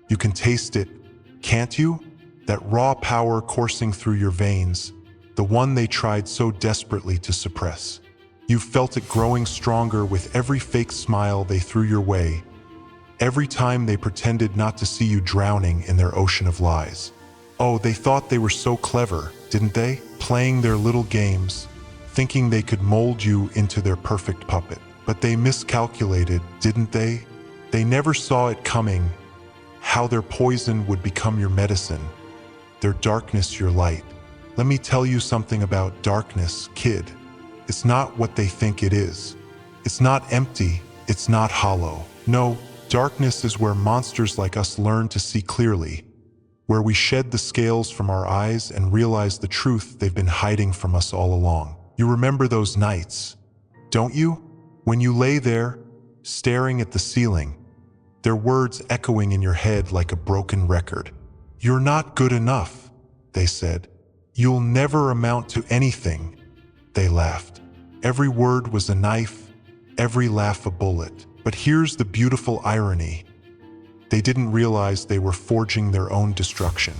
You can taste it, can't you? That raw power coursing through your veins, the one they tried so desperately to suppress. You felt it growing stronger with every fake smile they threw your way, every time they pretended not to see you drowning in their ocean of lies. Oh, they thought they were so clever, didn't they? Playing their little games, thinking they could mold you into their perfect puppet. But they miscalculated, didn't they? They never saw it coming, how their poison would become your medicine, their darkness your light. Let me tell you something about darkness, kid. It's not what they think it is. It's not empty, it's not hollow. No, darkness is where monsters like us learn to see clearly, where we shed the scales from our eyes and realize the truth they've been hiding from us all along. You remember those nights, don't you? When you lay there, staring at the ceiling, their words echoing in your head like a broken record. You're not good enough, they said. You'll never amount to anything, they laughed. Every word was a knife, every laugh a bullet. But here's the beautiful irony. They didn't realize they were forging their own destruction.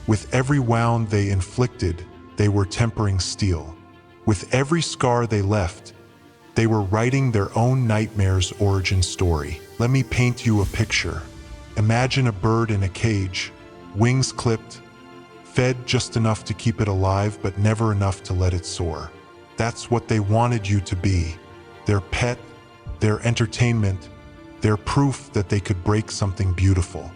With every wound they inflicted, they were tempering steel. With every scar they left, they were writing their own nightmare's origin story. Let me paint you a picture. Imagine a bird in a cage, wings clipped, fed just enough to keep it alive but never enough to let it soar. That's what they wanted you to be. Their pet, their entertainment, their proof that they could break something beautiful.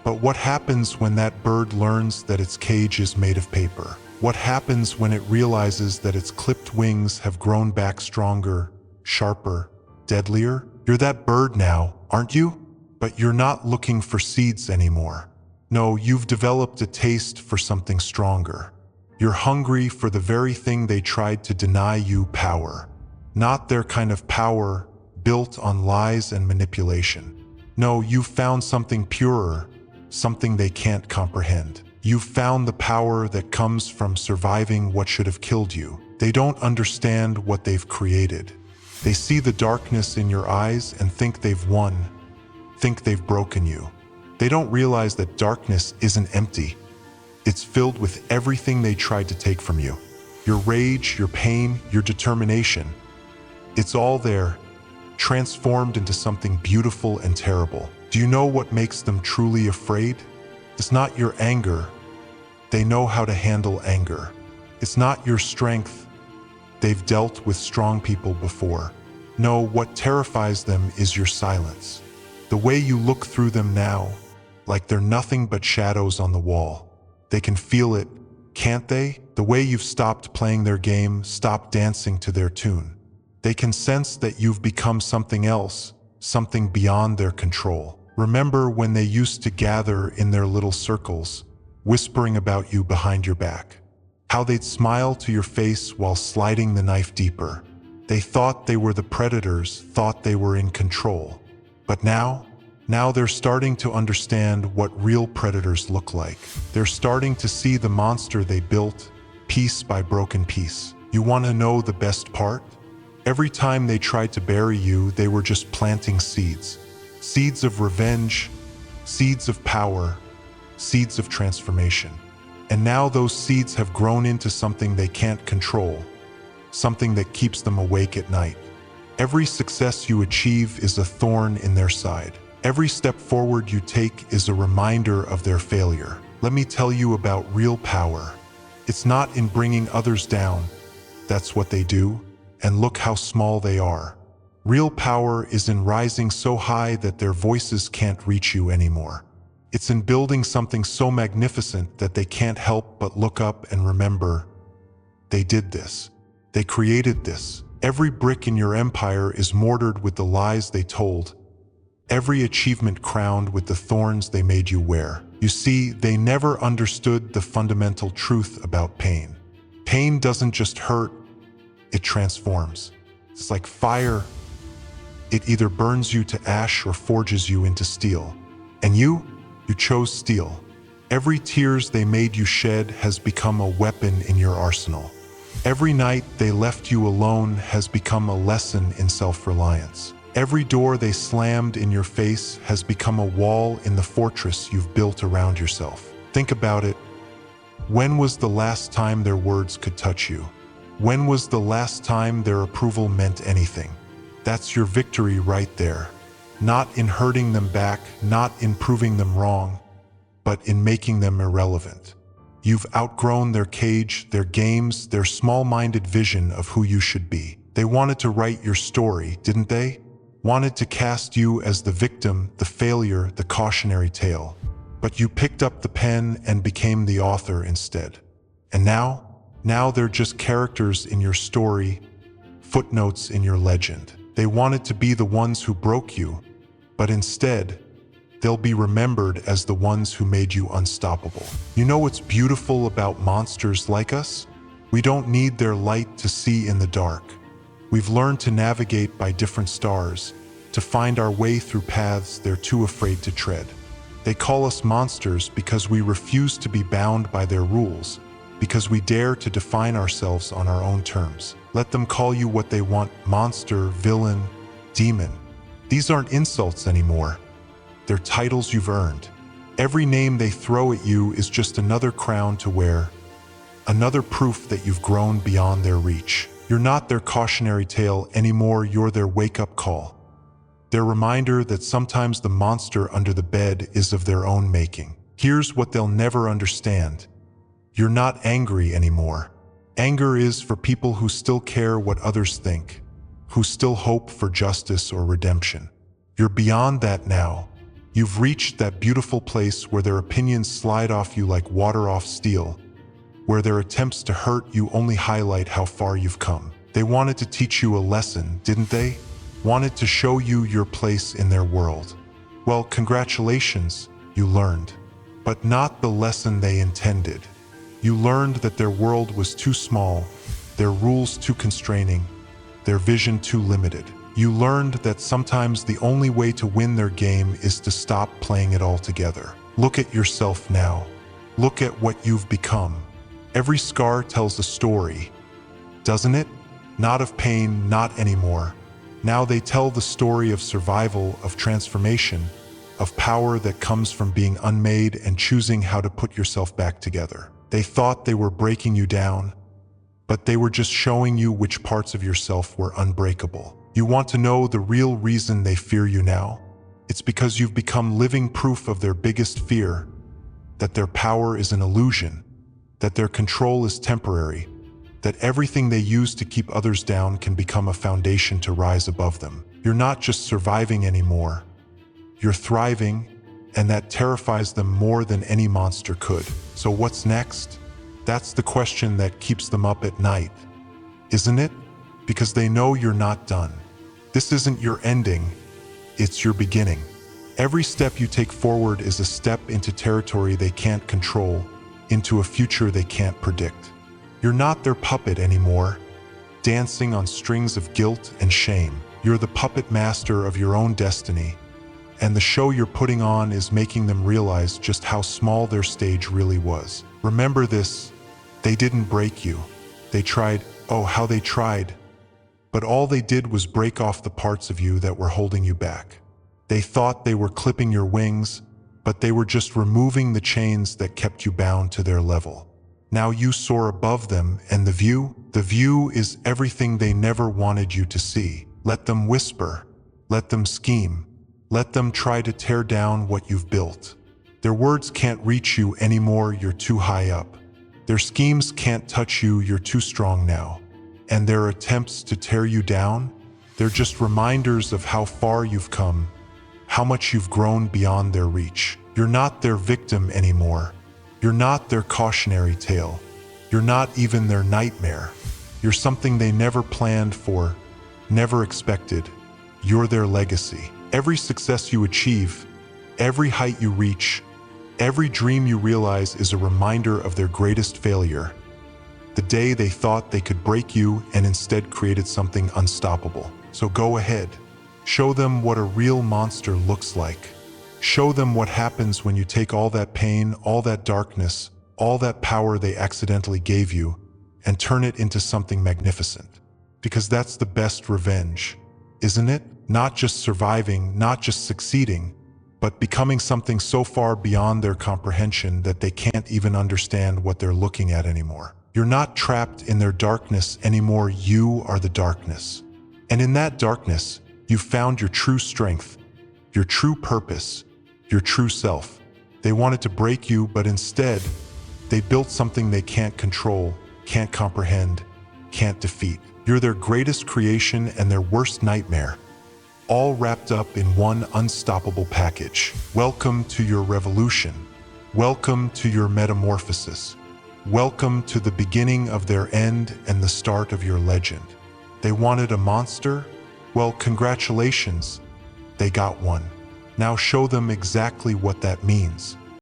But what happens when that bird learns that its cage is made of paper? What happens when it realizes that its clipped wings have grown back stronger, sharper, deadlier? You're that bird now, aren't you? But you're not looking for seeds anymore. No, you've developed a taste for something stronger. You're hungry for the very thing they tried to deny you: power. Not their kind of power built on lies and manipulation. No, you've found something purer, something they can't comprehend. You've found the power that comes from surviving what should have killed you. They don't understand what they've created. They see the darkness in your eyes and think they've won, think they've broken you. They don't realize that darkness isn't empty. It's filled with everything they tried to take from you. Your rage, your pain, your determination. It's all there, transformed into something beautiful and terrible. Do you know what makes them truly afraid? It's not your anger. They know how to handle anger. It's not your strength. They've dealt with strong people before. No, what terrifies them is your silence. The way you look through them now, like they're nothing but shadows on the wall. They can feel it, can't they? The way you've stopped playing their game, stopped dancing to their tune. They can sense that you've become something else, something beyond their control. Remember when they used to gather in their little circles, whispering about you behind your back? How they'd smile to your face while sliding the knife deeper. They thought they were the predators, thought they were in control. But now they're starting to understand what real predators look like. They're starting to see the monster they built, piece by broken piece. You want to know the best part? Every time they tried to bury you, they were just planting seeds. Seeds of revenge, seeds of power, seeds of transformation. And now those seeds have grown into something they can't control, something that keeps them awake at night. Every success you achieve is a thorn in their side. Every step forward you take is a reminder of their failure. Let me tell you about real power. It's not in bringing others down. That's what they do, and look how small they are. Real power is in rising so high that their voices can't reach you anymore. It's in building something so magnificent that they can't help but look up and remember, they did this. They created this. Every brick in your empire is mortared with the lies they told. Every achievement crowned with the thorns they made you wear. You see, they never understood the fundamental truth about pain. Pain doesn't just hurt, it transforms. It's like fire. It either burns you to ash or forges you into steel. And you chose steel. Every tears they made you shed has become a weapon in your arsenal. Every night they left you alone has become a lesson in self-reliance. Every door they slammed in your face has become a wall in the fortress you've built around yourself. Think about it. When was the last time their words could touch you? When was the last time their approval meant anything? That's your victory right there. Not in hurting them back, not in proving them wrong, but in making them irrelevant. You've outgrown their cage, their games, their small-minded vision of who you should be. They wanted to write your story, didn't they? Wanted to cast you as the victim, the failure, the cautionary tale. But you picked up the pen and became the author instead. And now they're just characters in your story, footnotes in your legend. They wanted to be the ones who broke you, but instead, they'll be remembered as the ones who made you unstoppable. You know what's beautiful about monsters like us? We don't need their light to see in the dark. We've learned to navigate by different stars, to find our way through paths they're too afraid to tread. They call us monsters because we refuse to be bound by their rules, because we dare to define ourselves on our own terms. Let them call you what they want: monster, villain, demon. These aren't insults anymore. They're titles you've earned. Every name they throw at you is just another crown to wear, another proof that you've grown beyond their reach. You're not their cautionary tale anymore, you're their wake-up call. Their reminder that sometimes the monster under the bed is of their own making. Here's what they'll never understand. You're not angry anymore. Anger is for people who still care what others think, who still hope for justice or redemption. You're beyond that now. You've reached that beautiful place where their opinions slide off you like water off steel, where their attempts to hurt you only highlight how far you've come. They wanted to teach you a lesson, didn't they? Wanted to show you your place in their world. Well, congratulations, you learned. But not the lesson they intended. You learned that their world was too small, their rules too constraining, their vision too limited. You learned that sometimes the only way to win their game is to stop playing it all together. Look at yourself now. Look at what you've become. Every scar tells a story, doesn't it? Not of pain, not anymore. Now they tell the story of survival, of transformation, of power that comes from being unmade and choosing how to put yourself back together. They thought they were breaking you down, but they were just showing you which parts of yourself were unbreakable. You want to know the real reason they fear you now? It's because you've become living proof of their biggest fear, that their power is an illusion, that their control is temporary, that everything they use to keep others down can become a foundation to rise above them. You're not just surviving anymore, you're thriving, and that terrifies them more than any monster could. So what's next? That's the question that keeps them up at night, isn't it? Because they know you're not done. This isn't your ending, it's your beginning. Every step you take forward is a step into territory they can't control, into a future they can't predict. You're not their puppet anymore, dancing on strings of guilt and shame. You're the puppet master of your own destiny, and the show you're putting on is making them realize just how small their stage really was. Remember this, they didn't break you. They tried, oh how they tried. But all they did was break off the parts of you that were holding you back. They thought they were clipping your wings, but they were just removing the chains that kept you bound to their level. Now you soar above them, and the view is everything they never wanted you to see. Let them whisper, let them scheme, let them try to tear down what you've built. Their words can't reach you anymore, you're too high up. Their schemes can't touch you, you're too strong now. And their attempts to tear you down, they're just reminders of how far you've come, how much you've grown beyond their reach. You're not their victim anymore. You're not their cautionary tale. You're not even their nightmare. You're something they never planned for, never expected. You're their legacy. Every success you achieve, every height you reach, every dream you realize is a reminder of their greatest failure. The day they thought they could break you and instead created something unstoppable. So go ahead. Show them what a real monster looks like. Show them what happens when you take all that pain, all that darkness, all that power they accidentally gave you, and turn it into something magnificent. Because that's the best revenge, isn't it? not just surviving, not just succeeding, but becoming something so far beyond their comprehension that they can't even understand what they're looking at anymore. You're not trapped in their darkness anymore, you are the darkness. And in that darkness, you've found your true strength, your true purpose, your true self. They wanted to break you, but instead, they built something they can't control, can't comprehend, can't defeat. You're their greatest creation and their worst nightmare, all wrapped up in one unstoppable package. Welcome to your revolution. Welcome to your metamorphosis. Welcome to the beginning of their end and the start of your legend. They wanted a monster? Well, congratulations, they got one. Now show them exactly what that means.